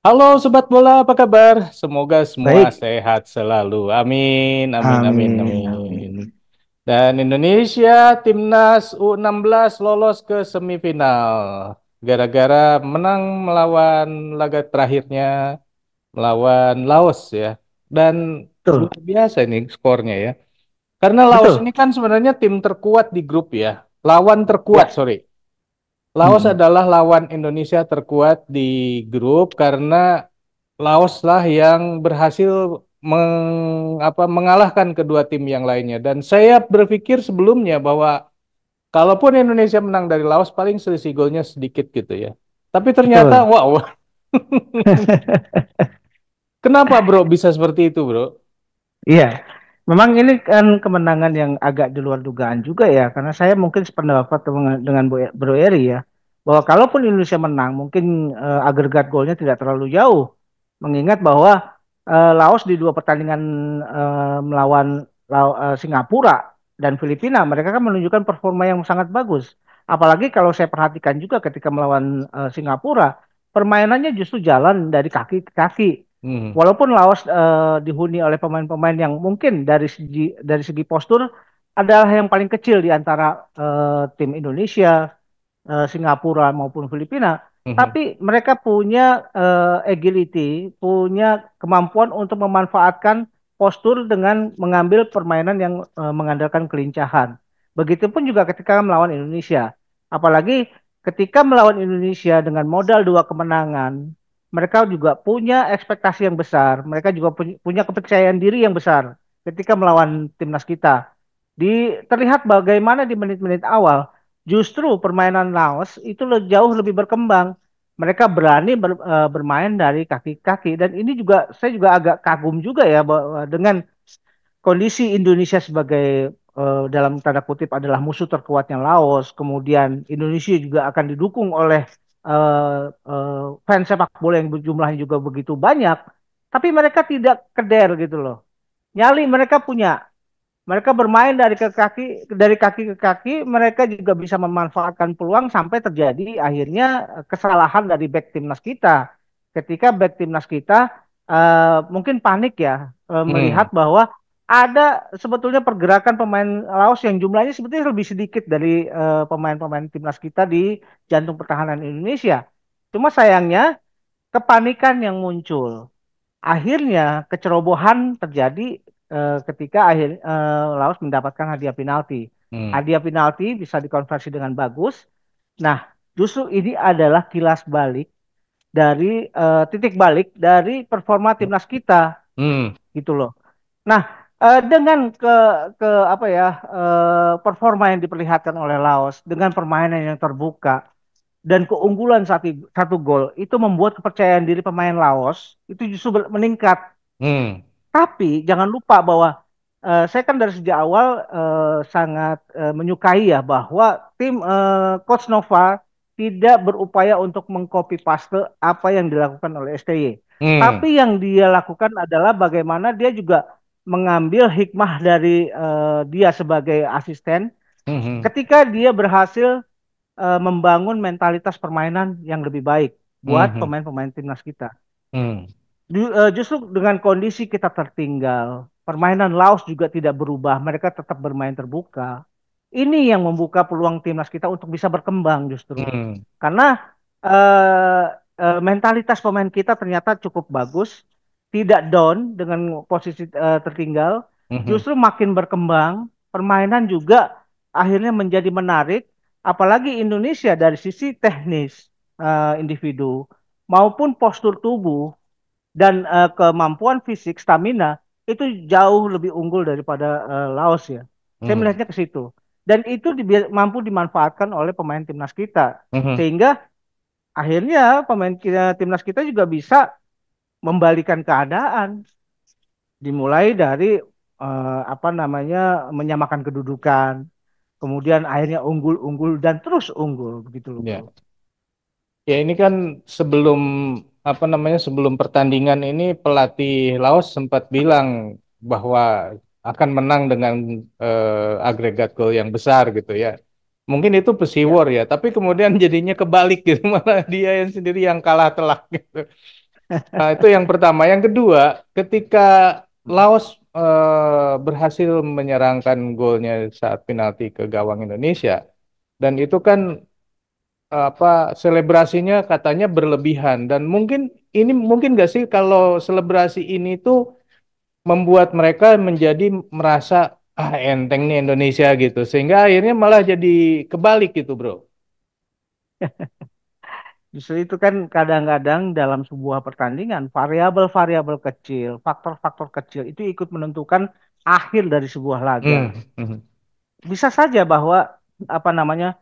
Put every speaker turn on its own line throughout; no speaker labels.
Halo Sobat Bola, apa kabar? Semoga semua
Baik,
sehat selalu. Amin, amin, amin,
amin,
amin.
amin.
Dan Indonesia Timnas U16 lolos ke semifinal gara-gara menang melawan laga terakhirnya melawan Laos ya. Dan
Betul,
luar biasa ini skornya ya. Karena Laos
betul.
ini kan sebenarnya tim terkuat di grup ya. Lawan terkuat,
Ya,
sorry. Laos
mm,
adalah lawan Indonesia terkuat di grup karena Laos lah yang berhasil mengalahkan kedua tim yang lainnya. Dan saya berpikir sebelumnya bahwa kalaupun Indonesia menang dari Laos paling selisih golnya sedikit gitu ya. Tapi ternyata
betul.
wow, kenapa bro bisa seperti itu bro?
Iya, memang ini kan kemenangan yang agak di luar dugaan juga ya, karena saya mungkin sependapat dengan Bro Eri ya, bahwa kalaupun Indonesia menang, mungkin agregat golnya tidak terlalu jauh, mengingat bahwa Laos di dua pertandingan melawan Singapura dan Filipina, mereka kan menunjukkan performa yang sangat bagus. Apalagi kalau saya perhatikan juga ketika melawan Singapura, permainannya justru jalan dari kaki ke kaki.
Hmm,
Walaupun Laos dihuni oleh pemain-pemain yang mungkin dari segi postur adalah yang paling kecil di antara tim Indonesia, Singapura maupun Filipina,
mhm,
tapi mereka punya agility, punya kemampuan untuk memanfaatkan postur dengan mengambil permainan yang mengandalkan kelincahan. Begitupun juga ketika melawan Indonesia. Apalagi ketika melawan Indonesia dengan modal dua kemenangan, mereka juga punya ekspektasi yang besar, mereka juga punya kepercayaan diri yang besar ketika melawan timnas kita. Terlihat bagaimana di menit-menit awal justru permainan Laos itu jauh lebih berkembang. Mereka berani bermain dari kaki ke kaki dan ini juga saya juga agak kagum juga ya bahwa dengan kondisi Indonesia sebagai dalam tanda kutip adalah musuh terkuatnya Laos, kemudian Indonesia juga akan didukung oleh fans sepak bola yang jumlahnya juga begitu banyak, tapi mereka tidak keder gitu loh. Nyali mereka punya, mereka bermain dari kaki ke kaki, mereka juga bisa memanfaatkan peluang sampai terjadi akhirnya kesalahan dari back timnas kita. Ketika back timnas kita mungkin panik ya
hmm,
melihat bahwa ada sebetulnya pergerakan pemain Laos yang jumlahnya sebetulnya lebih sedikit dari pemain-pemain timnas kita di jantung pertahanan Indonesia. Cuma sayangnya kepanikan yang muncul. Akhirnya kecerobohan terjadi ketika Laos mendapatkan hadiah penalti.
hmm,
Hadiah penalti bisa dikonversi dengan bagus. Nah, justru ini adalah kilas balik dari titik balik dari performa timnas kita
hmm,
gitu loh. Nah, dengan ke apa ya performa yang diperlihatkan oleh Laos dengan permainan yang terbuka dan keunggulan satu gol itu membuat kepercayaan diri pemain Laos itu justru meningkat.
hmm,
Tapi jangan lupa bahwa saya kan dari sejak awal sangat menyukai ya bahwa tim Coach Nova tidak berupaya untuk mengcopy paste apa yang dilakukan oleh STY.
hmm,
Tapi yang dia lakukan adalah bagaimana dia juga mengambil hikmah dari dia sebagai asisten
hmm,
ketika dia berhasil membangun mentalitas permainan yang lebih baik buat
hmm,
pemain-pemain timnas kita.
hmm,
Justru dengan kondisi kita tertinggal, permainan Laos juga tidak berubah, mereka tetap bermain terbuka. Ini yang membuka peluang timnas kita untuk bisa berkembang justru.
hmm,
Karena mentalitas pemain kita ternyata cukup bagus, tidak down dengan posisi tertinggal,
hmm,
justru makin berkembang, permainan juga akhirnya menjadi menarik, apalagi Indonesia dari sisi teknis individu maupun postur tubuh dan kemampuan fisik stamina itu jauh lebih unggul daripada Laos ya. Saya
hmm,
melihatnya ke situ. Dan itu mampu dimanfaatkan oleh pemain timnas kita.
hmm.
Sehingga akhirnya timnas kita juga bisa membalikan keadaan. Dimulai dari apa namanya menyamakan kedudukan. Kemudian akhirnya unggul-unggul dan terus unggul begitu loh bro.
Ya. Ya ini kan sebelum apa namanya sebelum pertandingan ini pelatih Laos sempat bilang bahwa akan menang dengan agregat gol yang besar gitu ya. Mungkin itu
Ya.
pesiwor ya, tapi kemudian jadinya kebalik gitu malah dia yang sendiri yang kalah telak gitu. Nah, itu yang pertama. Yang kedua, ketika Laos berhasil menyerangkan golnya saat penalti ke gawang Indonesia, dan itu kan apa selebrasinya katanya berlebihan dan mungkin ini mungkin nggak sih kalau selebrasi ini tuh membuat mereka menjadi merasa enteng nih Indonesia gitu sehingga akhirnya malah jadi kebalik gitu bro.
Justru itu kan kadang-kadang dalam sebuah pertandingan variabel-variabel kecil, faktor-faktor kecil itu ikut menentukan akhir dari sebuah laga.
Hmm, hmm,
Bisa saja bahwa apa namanya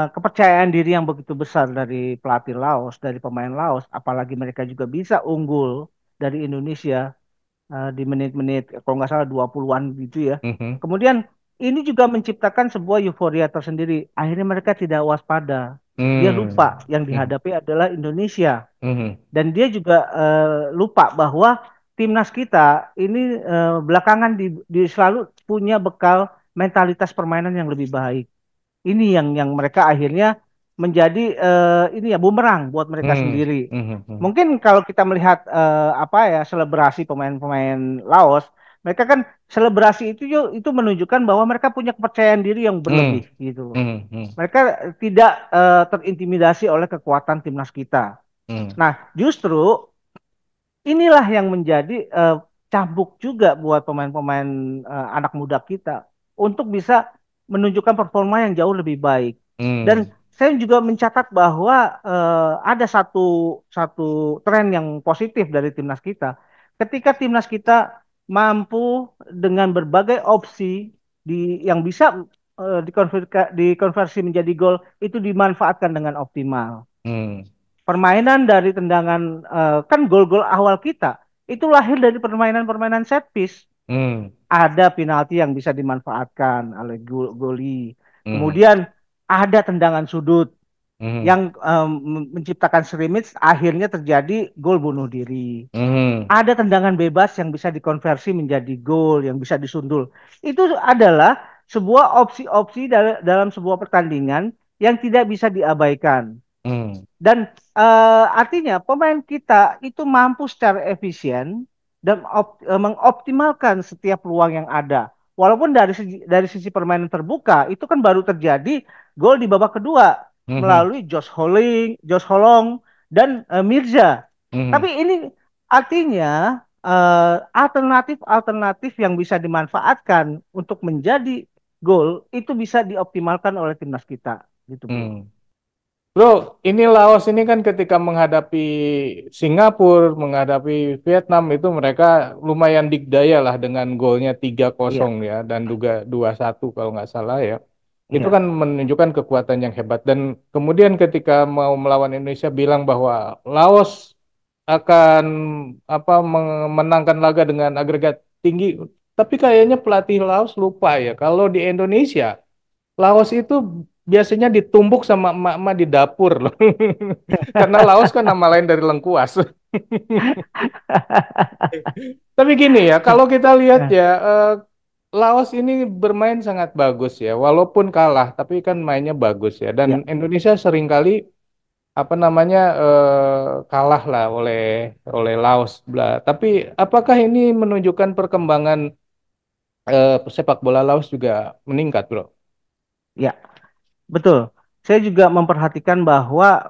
kepercayaan diri yang begitu besar dari pelatih Laos, dari pemain Laos, apalagi mereka juga bisa unggul dari Indonesia di menit-menit kalau nggak salah 20-an gitu ya.
hmm,
Kemudian ini juga menciptakan sebuah euforia tersendiri. Akhirnya mereka tidak waspada. Dia
hmm,
lupa yang
hmm,
dihadapi adalah Indonesia.
hmm,
Dan dia juga lupa bahwa timnas kita ini belakangan selalu punya bekal mentalitas permainan yang lebih baik. Ini yang mereka akhirnya menjadi ini ya bumerang buat mereka
hmm,
sendiri.
hmm, hmm, hmm,
Mungkin kalau kita melihat apa ya selebrasi pemain-pemain Laos, mereka kan selebrasi itu menunjukkan bahwa mereka punya kepercayaan diri yang
hmm,
berlebih gitu loh.
hmm, hmm,
Mereka tidak terintimidasi oleh kekuatan timnas kita.
hmm,
Nah, justru inilah yang menjadi cambuk juga buat pemain-pemain anak muda kita untuk bisa menunjukkan performa yang jauh lebih baik. Dan
hmm,
saya juga mencatat bahwa ada satu satu tren yang positif dari timnas kita. Ketika timnas kita mampu dengan berbagai opsi yang bisa dikonversi menjadi gol itu dimanfaatkan dengan optimal.
hmm,
Permainan dari tendangan kan gol-gol awal kita itu lahir dari permainan-permainan set piece.
hmm,
Ada penalti yang bisa dimanfaatkan oleh goli.
hmm,
Kemudian ada tendangan sudut
hmm,
yang menciptakan scrimmage akhirnya terjadi gol bunuh diri.
hmm,
Ada tendangan bebas yang bisa dikonversi menjadi gol yang bisa disundul. Itu adalah sebuah opsi-opsi dalam sebuah pertandingan yang tidak bisa diabaikan.
hmm,
Dan artinya pemain kita itu mampu secara efisien dan mengoptimalkan setiap peluang yang ada. Walaupun dari sisi permainan terbuka itu kan baru terjadi gol di babak kedua
hmm,
melalui Josh Holong dan Mirza. Tapi
hmm,
ini artinya alternatif-alternatif yang bisa dimanfaatkan untuk menjadi gol itu bisa dioptimalkan oleh timnas kita, gitu bro.
hmm. Bro, ini Laos ini kan ketika menghadapi Singapura, menghadapi Vietnam itu mereka lumayan dikdaya lah dengan golnya 3-0
Iya,
ya dan juga 2-1 kalau nggak salah ya. Itu
iya.
kan menunjukkan kekuatan yang hebat dan kemudian ketika mau melawan Indonesia bilang bahwa Laos akan apa memenangkan laga dengan agregat tinggi. Tapi kayaknya pelatih Laos lupa ya kalau di Indonesia Laos itu biasanya ditumbuk sama emak-emak di dapur loh. Karena Laos kan nama lain dari lengkuas. Tapi gini ya, kalau kita lihat
Nah,
ya, Laos ini bermain sangat bagus ya. Walaupun kalah, tapi kan mainnya bagus ya. Dan
ya,
Indonesia seringkali apa namanya kalah lah oleh Laos. Tapi apakah ini menunjukkan perkembangan sepak bola Laos juga meningkat, bro?
ya, betul. Saya juga memperhatikan bahwa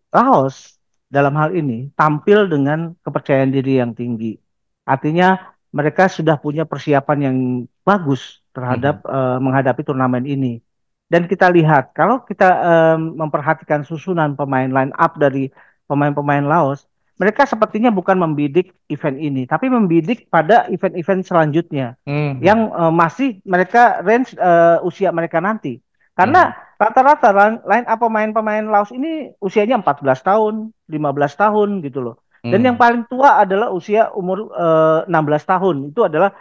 Laos dalam hal ini tampil dengan kepercayaan diri yang tinggi. Artinya mereka sudah punya persiapan yang bagus terhadap
Mhm.
menghadapi turnamen ini. Dan kita lihat, kalau kita memperhatikan susunan pemain line up dari pemain-pemain Laos, mereka sepertinya bukan membidik event ini, tapi membidik pada event-event selanjutnya
Mhm.
yang masih mereka range usia mereka nanti. Karena
Mhm.
rata-rata line up pemain-pemain Laos ini usianya 14 tahun, 15 tahun gitu loh. Dan yang
Mhm.
paling tua adalah usia umur 16 tahun. Itu adalah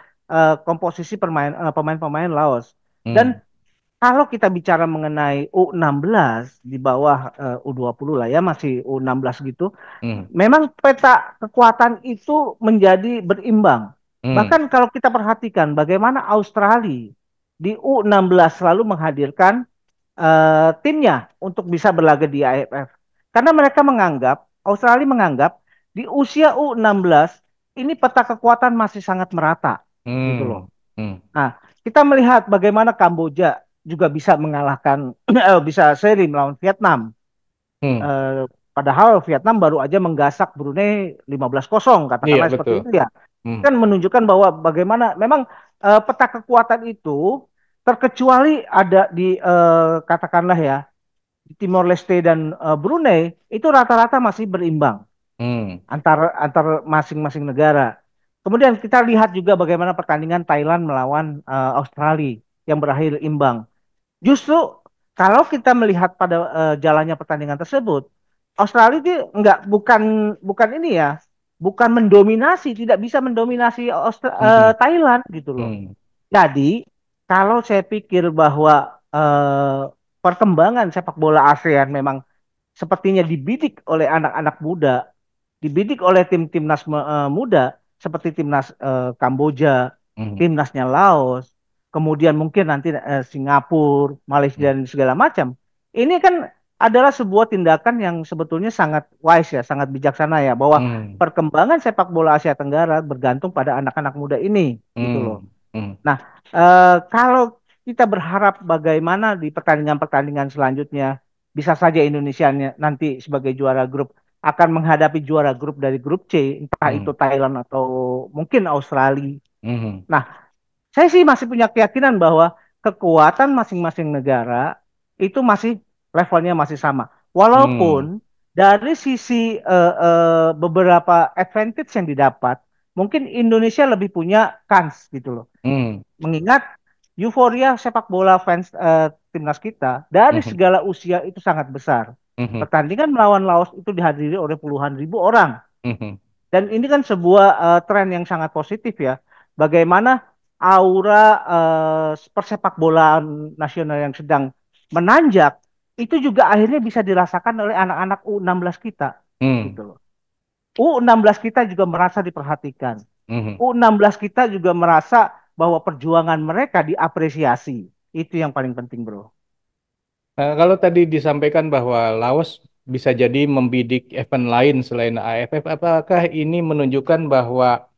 komposisi pemain-pemain Laos. Dan
Mhm.
kalau kita bicara mengenai U16 di bawah U20 lah ya, masih U16 gitu,
Mhm.
memang peta kekuatan itu menjadi berimbang.
Mhm.
Bahkan kalau kita perhatikan bagaimana Australia di U16 selalu menghadirkan timnya untuk bisa berlaga di AFF. Karena mereka menganggap, Australia menganggap Di usia U16 ini peta kekuatan masih sangat merata gitu loh.
Hmm. Hmm.
Nah, kita melihat bagaimana Kamboja juga bisa mengalahkan bisa seri melawan Vietnam.
Hmm.
Eh, Padahal Vietnam baru aja menggasak Brunei 15-0,
Iya,
katakanlah
betul.
seperti itu ya.
Hmm.
Kan menunjukkan bahwa bagaimana memang peta kekuatan itu terkecuali ada di katakanlah ya di Timor Leste dan Brunei itu rata-rata masih berimbang
Hmm.
antar masing-masing negara. Kemudian kita lihat juga bagaimana pertandingan Thailand melawan Australia yang berakhir imbang. Justru kalau kita melihat pada jalannya pertandingan tersebut, Australia itu enggak bukan bukan ini ya, bukan mendominasi, tidak bisa mendominasi
Hmm.
Thailand gitu loh.
Hmm.
Jadi kalau saya pikir bahwa perkembangan sepak bola ASEAN memang sepertinya dibidik oleh anak-anak muda, dibidik oleh tim-timnas muda seperti timnas Kamboja,
Hmm.
timnasnya Laos, kemudian mungkin nanti Singapura, Malaysia
Hmm.
dan segala macam. Ini kan adalah sebuah tindakan yang sebetulnya sangat wise ya, sangat bijaksana ya, bahwa
Hmm.
perkembangan sepak bola Asia Tenggara bergantung pada anak-anak muda ini, gitu loh.
Hmm. Hmm.
Nah, kalau kita berharap bagaimana di pertandingan-pertandingan selanjutnya, bisa saja Indonesia nanti sebagai juara grup akan menghadapi juara grup dari grup C, entah
Hmm.
itu Thailand atau mungkin Australia.
Hmm.
Nah, saya sih masih punya keyakinan bahwa kekuatan masing-masing negara itu masih levelnya masih sama.
Hmm.
Walaupun dari sisi beberapa advantage yang didapat, mungkin Indonesia lebih punya kans gitu loh.
Hmm.
Mengingat euforia sepak bola fans timnas kita dari
Hmm.
segala usia itu sangat besar.
Hmm.
Pertandingan melawan Laos itu dihadiri oleh puluhan ribu orang.
Hmm.
Dan ini kan sebuah tren yang sangat positif ya. Bagaimana aura persepak bolaan nasional yang sedang menanjak itu juga akhirnya bisa dirasakan oleh anak-anak U16 kita
Hmm.
gitu loh. U16 kita juga merasa diperhatikan.
Hmm.
U16 kita juga merasa bahwa perjuangan mereka diapresiasi. Itu yang paling penting, Bro.
Kalau tadi disampaikan bahwa Laos bisa jadi membidik event lain selain AFF, apakah ini menunjukkan bahwa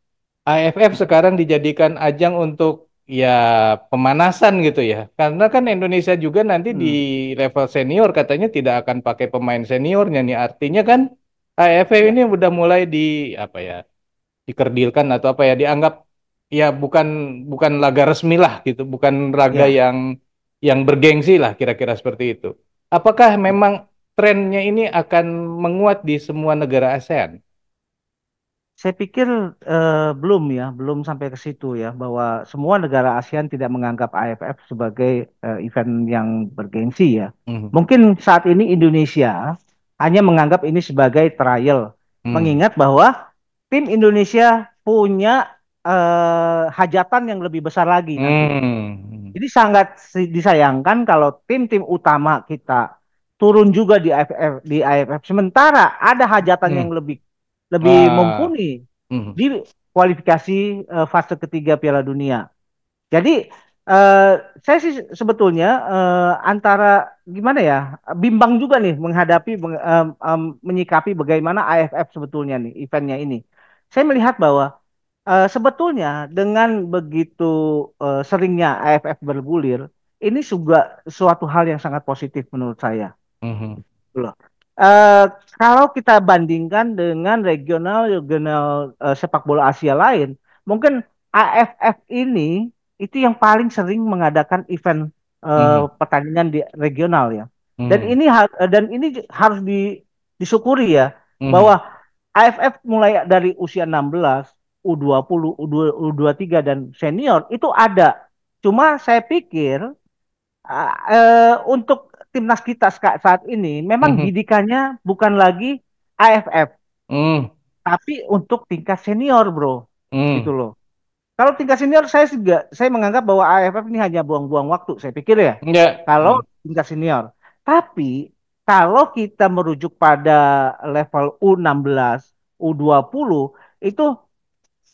AFF sekarang dijadikan ajang untuk ya pemanasan gitu ya? Karena kan Indonesia juga nanti di
Hmm.
level senior katanya tidak akan pakai pemain seniornya nih. Artinya kan AFF
Ya,
ini udah mulai di apa ya? Dikerdilkan atau apa ya dianggap ya bukan bukan laga resmi lah gitu, bukan laga
ya.
yang bergengsi lah kira-kira seperti itu. Apakah memang trennya ini akan menguat di semua negara ASEAN?
Saya pikir belum ya, belum sampai ke situ ya, bahwa semua negara ASEAN tidak menganggap AFF sebagai event yang bergengsi ya.
Hmm.
Mungkin saat ini Indonesia hanya menganggap ini sebagai trial,
Hmm.
mengingat bahwa tim Indonesia punya hajatan yang lebih besar lagi nanti.
Hmm.
Jadi sangat disayangkan kalau tim-tim utama kita turun juga di AFF. Sementara ada hajatan yang
Hmm.
lebih lebih
Ah.
mumpuni
Hmm.
di kualifikasi fase ketiga Piala Dunia. Jadi saya sih sebetulnya antara gimana ya, bimbang juga nih menghadapi menyikapi bagaimana AFF sebetulnya nih eventnya ini. Saya melihat bahwa sebetulnya dengan begitu seringnya AFF bergulir, ini juga suatu hal yang sangat positif menurut saya.
Hmm.
Gitu loh. Eh, Kalau kita bandingkan dengan regional sepak bola Asia lain, mungkin AFF ini itu yang paling sering mengadakan event
Hmm.
pertandingan di regional ya. Dan
Hmm.
ini harus disyukuri ya
Hmm.
bahwa AFF mulai dari usia 16, U20, U23 dan senior itu ada. Cuma saya pikir untuk timnas kita saat ini memang
Hmm.
didikannya bukan lagi AFF,
Hmm.
tapi untuk tingkat senior, bro, gitu
Hmm.
loh. Kalau tingkat senior saya menganggap bahwa AFF ini hanya buang-buang waktu, saya pikir ya.
Ya.
Kalau
Hmm.
tingkat senior, tapi kalau kita merujuk pada level U16, U20 itu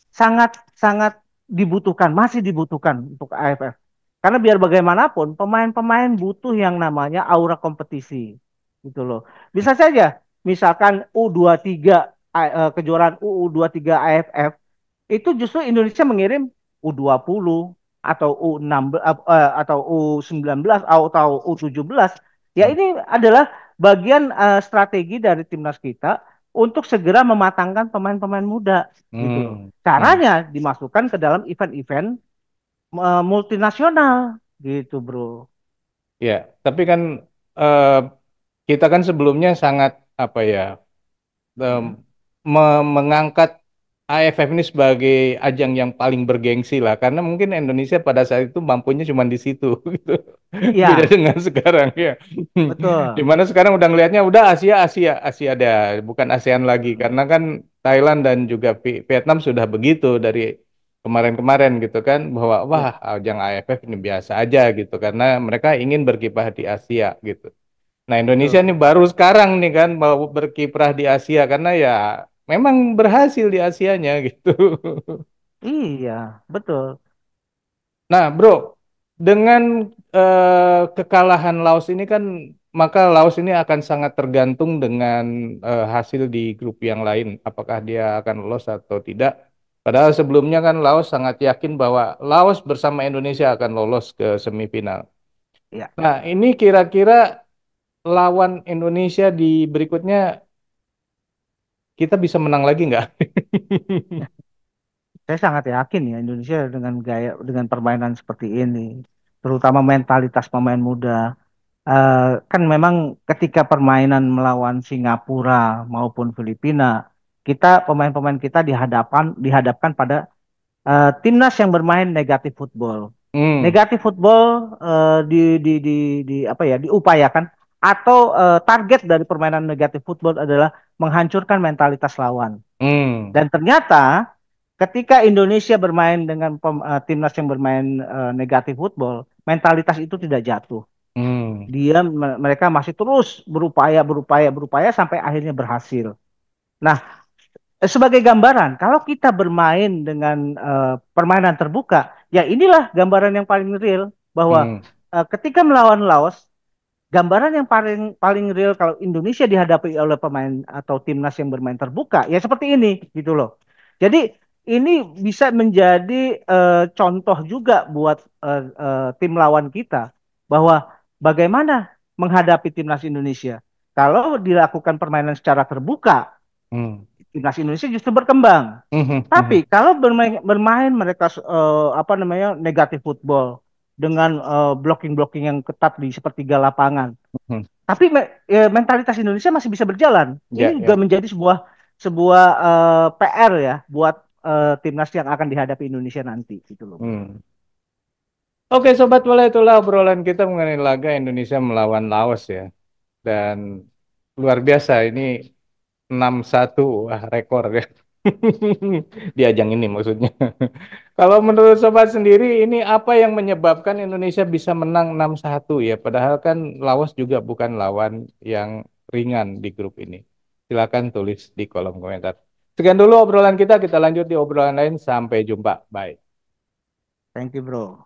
sangat sangat dibutuhkan, masih dibutuhkan untuk AFF. Karena biar bagaimanapun pemain-pemain butuh yang namanya aura kompetisi. Gitu loh. Bisa saja misalkan U23 kejuaraan U23 AFF, itu justru Indonesia mengirim U20 atau U16 atau U19 atau U17. Ya
Hmm.
ini adalah bagian strategi dari timnas kita untuk segera mematangkan pemain-pemain muda gitu loh.
Hmm. Hmm.
Caranya dimasukkan ke dalam event-event multinasional gitu, Bro.
Ya, tapi kan eh, kita kan sebelumnya sangat apa ya em,
Mm-mm.
mengangkat AFF ini sebagai ajang yang paling bergengsi lah, karena mungkin Indonesia pada saat itu mampunya cuma di situ gitu. Beda
Iya,
dengan sekarang ya.
betul.
Dimana sekarang udah ngelihatnya udah Asia Asia Asia ada, bukan ASEAN lagi,
Mm-mm.
karena kan Thailand dan juga Vietnam sudah begitu dari kemarin-kemarin gitu kan, bahwa wah
Ya,
ajang AFF ini biasa aja gitu karena mereka ingin berkiprah di Asia gitu. Nah, Indonesia
betul.
nih baru sekarang nih kan mau berkiprah di Asia karena ya memang berhasil di Asianya gitu.
Iya, betul.
Nah, bro, dengan kekalahan Laos ini kan maka Laos ini akan sangat tergantung dengan hasil di grup yang lain, apakah dia akan lolos atau tidak. Padahal sebelumnya kan Laos sangat yakin bahwa Laos bersama Indonesia akan lolos ke semifinal.
Ya.
Nah, ini kira-kira lawan Indonesia di berikutnya kita bisa menang lagi nggak?
Saya sangat yakin ya Indonesia dengan gaya dengan permainan seperti ini, terutama mentalitas pemain muda. Kan memang ketika permainan melawan Singapura maupun Filipina, kita pemain-pemain kita dihadapkan pada timnas yang bermain negatif football.
Hmm,
Negatif football di apa ya diupayakan atau target dari permainan negatif football adalah menghancurkan mentalitas lawan.
hmm,
Dan ternyata ketika Indonesia bermain dengan timnas yang bermain negatif football, mentalitas itu tidak jatuh.
hmm,
Mereka masih terus berupaya berupaya berupaya sampai akhirnya berhasil. Nah, sebagai gambaran, kalau kita bermain dengan permainan terbuka, ya inilah gambaran yang paling real bahwa
hmm,
ketika melawan Laos, gambaran yang paling paling real kalau Indonesia dihadapi oleh pemain atau timnas yang bermain terbuka, ya seperti ini gitu loh. Jadi ini bisa menjadi contoh juga buat tim lawan kita bahwa bagaimana menghadapi timnas Indonesia. Kalau dilakukan permainan secara terbuka,
hmm,
timnas Indonesia justru berkembang.
hmm, hmm, hmm,
Tapi kalau bermain mereka apa namanya negatif football dengan blocking-blocking yang ketat di sepertiga lapangan,
hmm.
tapi mentalitas Indonesia masih bisa berjalan.
Ya,
Ini juga
ya.
menjadi sebuah PR ya buat timnas yang akan dihadapi Indonesia nanti gitu loh, Bro.
Hmm. Oke, sobat bola, itulah obrolan kita mengenai laga Indonesia melawan Laos ya. Dan luar biasa ini 6-1, wah rekor ya. Di ajang ini maksudnya. Kalau menurut sobat sendiri, ini apa yang menyebabkan Indonesia bisa menang 6-1 ya? Padahal kan Laos juga bukan lawan yang ringan di grup ini. Silakan tulis di kolom komentar. Sekian dulu obrolan kita lanjut di obrolan lain. Sampai jumpa. Bye.
Thank you, Bro.